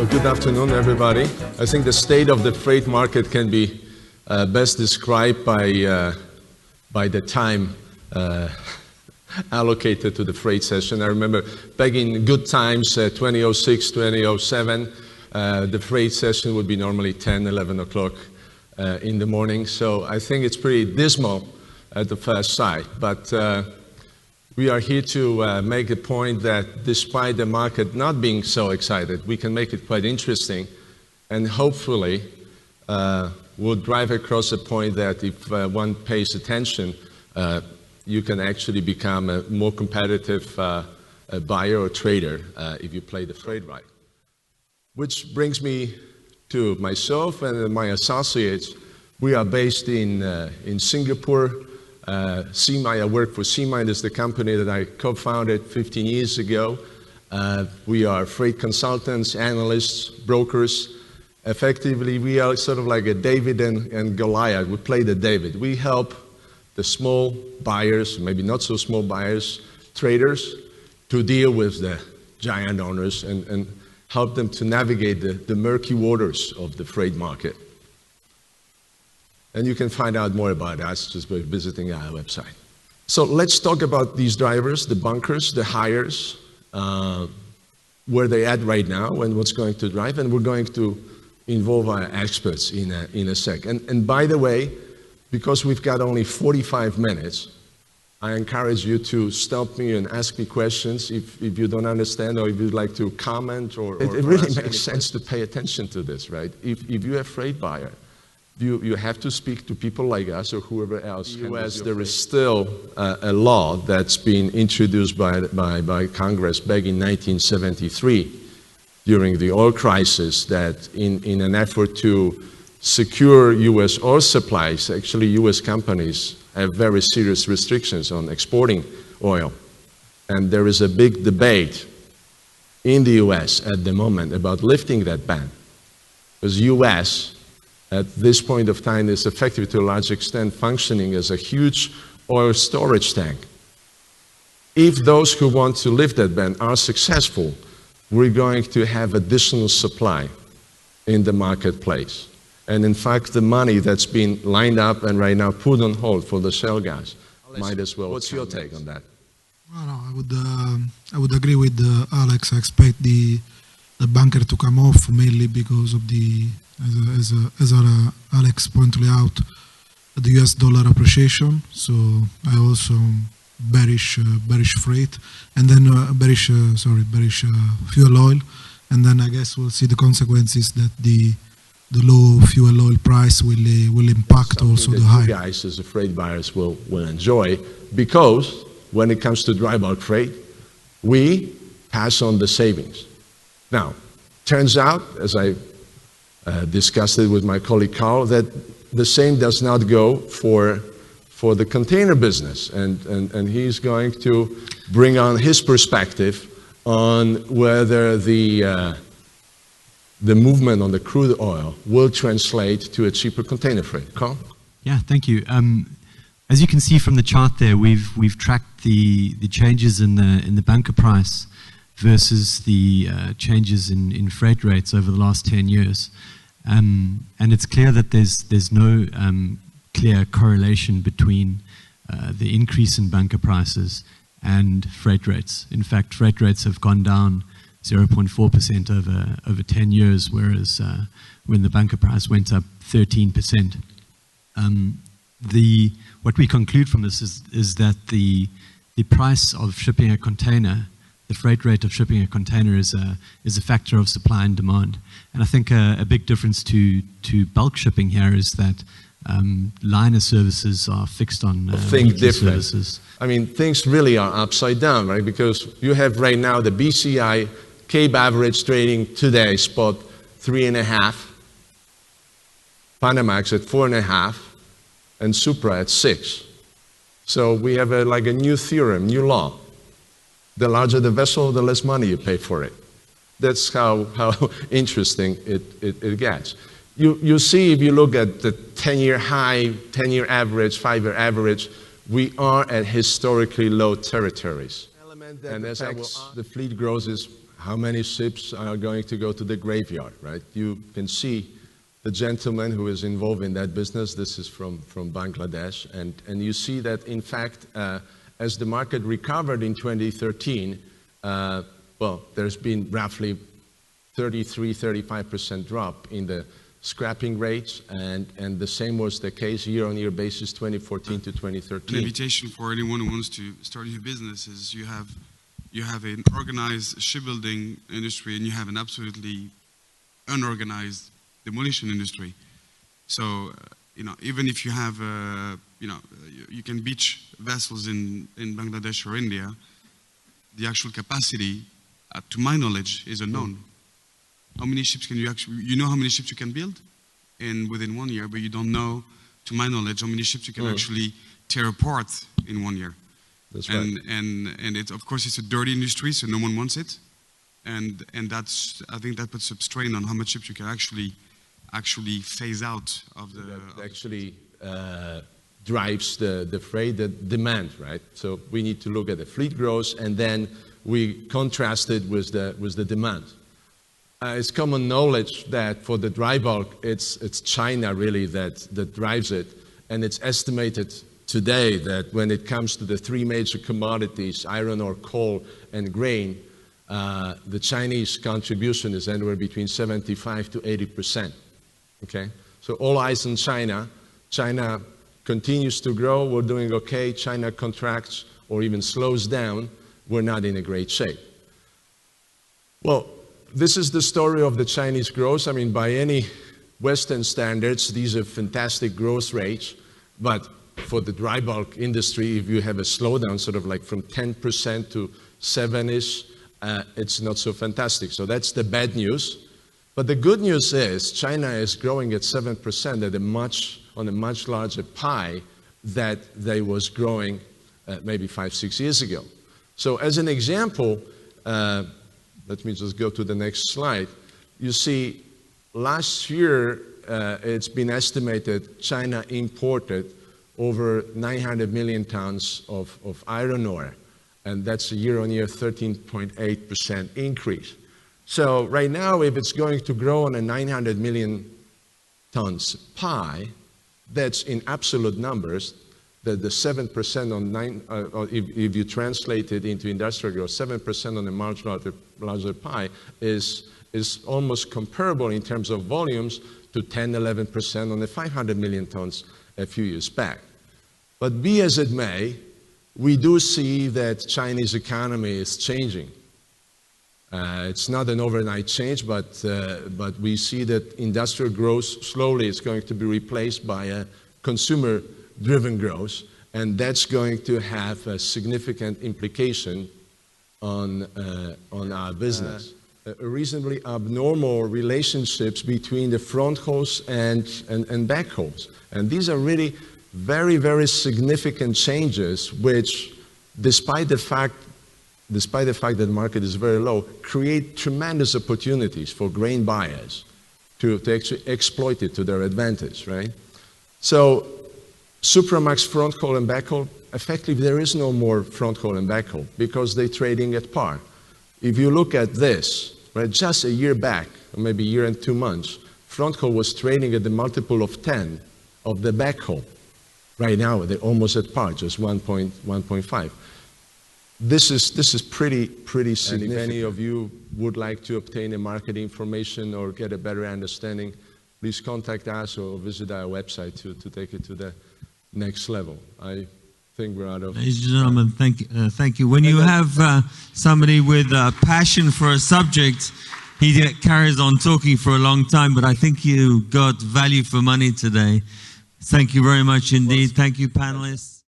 Well, good afternoon, everybody. I think the state of the freight market can be best described by the time allocated to the freight session. I remember back in good times, 2006, 2007, the freight session would be normally 10, 11 o'clock in the morning. So I think it's pretty dismal at the first sight. But we are here to make a point that despite the market not being so excited, we can make it quite interesting, and hopefully we'll drive across the point that if one pays attention, you can actually become a more competitive buyer or trader if you play the freight right. Which brings me to myself and my associates. We are based in Singapore. Seamind, I work for Seamind, is the company that I co-founded 15 years ago. We are freight consultants, analysts, brokers. Effectively, we are sort of like a David and Goliath. We play the David. We help the small buyers, maybe not so small buyers, traders, to deal with the giant owners and help them to navigate the murky waters of the freight market. And you can find out more about us just by visiting our website. So let's talk about these drivers, the bunkers, the hires, where they're at right now and what's going to drive. And we're going to involve our experts in a sec. And by the way, because we've got only 45 minutes, I encourage you to stop me and ask me questions if you don't understand or if you'd like to comment or it really makes sense to pay attention to this, right? If you're a freight buyer, you have to speak to people like us or whoever else. In the U.S., there is still a law that's been introduced by Congress back in 1973 during the oil crisis that in an effort to secure U.S. oil supplies, actually U.S. companies have very serious restrictions on exporting oil. And there is a big debate in the U.S. at the moment about lifting that ban. Because U.S. at this point of time is effectively to a large extent functioning as a huge oil storage tank. If those who want to lift that ban are successful, we're going to have additional supply in the marketplace. And in fact, the money that's been lined up and right now put on hold for the shale gas might as well. What's your take on that? Well, no, I would agree with Alex. I expect the bunker to come off mainly because of the, as Alex pointed out, the US dollar appreciation. So I also bearish freight, and then bearish fuel oil, and then I guess we'll see the consequences that the low fuel oil price will impact something also the high. You guys as the freight buyers will enjoy, because when it comes to dry bulk freight, we pass on the savings. Now, turns out, as I discussed it with my colleague Carl, that the same does not go for the container business, and he's going to bring on his perspective on whether the movement on the crude oil will translate to a cheaper container freight. Carl? Yeah, thank you. As you can see from the chart there, we've tracked the changes in the bunker price versus the changes in freight rates over the last 10 years. And it's clear that there's no clear correlation between the increase in bunker prices and freight rates. In fact, freight rates have gone down 0.4% over 10 years, whereas when the bunker price went up 13%. What we conclude from this is that the price of shipping a container, the freight rate of shipping a container, is a factor of supply and demand. And I think a big difference to bulk shipping here is that liner services are fixed on weekly services. I mean, things really are upside down, right? Because you have right now the BCI Cape average trading today spot 3.5, Panamax at 4.5, and Supra at 6. So we have like a new theorem, new law. The larger the vessel, the less money you pay for it. That's how interesting it gets. You see, if you look at the 10-year high, 10-year average, 5-year average, we are at historically low territories. And as the fleet grows is How many ships are going to go to the graveyard, right? You can see the gentleman who is involved in that business. This is from Bangladesh. And you see that, in fact, as the market recovered in 2013, well, there's been roughly 33–35% drop in the scrapping rates, and the same was the case year-on-year basis, 2014 to 2013. An invitation for anyone who wants to start a new business is you have an organized shipbuilding industry and you have an absolutely unorganized demolition industry. So, even if you have, you can beach vessels in Bangladesh or India, the actual capacity, to my knowledge, is unknown. How many ships can you actually, you know how many ships you can build within 1 year, but you don't know, to my knowledge, how many ships you can actually tear apart in 1 year. That's right. And it, of course, it's a dirty industry, so no one wants it. And that's, I think that puts a strain on how much ships you can actually phase out of the... That actually drives the freight, the demand, right? So we need to look at the fleet growth, and then we contrast it with the demand. It's common knowledge that for the dry bulk, it's China really that drives it, and it's estimated today that when it comes to the three major commodities, iron ore, coal, and grain, the Chinese contribution is anywhere between 75 to 80%. Okay, so all eyes on China. China continues to grow. We're doing okay. China contracts or even slows down. We're not in a great shape. Well, this is the story of the Chinese growth. I mean, by any Western standards, these are fantastic growth rates. But for the dry bulk industry, if you have a slowdown, sort of like from 10% to 7-ish, it's not so fantastic. So that's the bad news. But the good news is China is growing at 7% on a much larger pie that they was growing maybe 5–6 years ago. So as an example, let me just go to the next slide. You see, last year, it's been estimated China imported over 900 million tons of iron ore, and that's a year-on-year 13.8% increase. So right now, if it's going to grow on a 900 million tons pie, that's in absolute numbers, the 7% on if you translate it into industrial growth, 7% on a much larger pie is almost comparable in terms of volumes to 10–11% on the 500 million tons a few years back. But be as it may, we do see that Chinese economy is changing. It's not an overnight change, but we see that industrial growth slowly is going to be replaced by a consumer-driven growth, and that's going to have a significant implication on our business. Reasonably abnormal relationships between the front hauls and back hauls. And these are really very, very significant changes, which, despite the fact that the market is very low, create tremendous opportunities for grain buyers to actually exploit it to their advantage, right? So, Supramax front haul and back haul, effectively there is no more front haul and back haul because they're trading at par. If you look at this, right, just a year back, or maybe a year and 2 months, front haul was trading at the multiple of 10 of the back haul. Right now, they're almost at par, just 1.5. This is pretty significant. And if any of you would like to obtain a market information or get a better understanding, please contact us or visit our website to take it to the next level. I think we're out of... Ladies and gentlemen, thank you. When you have somebody with a passion for a subject, he carries on talking for a long time, but I think you got value for money today. Thank you very much indeed. Thank you, panelists.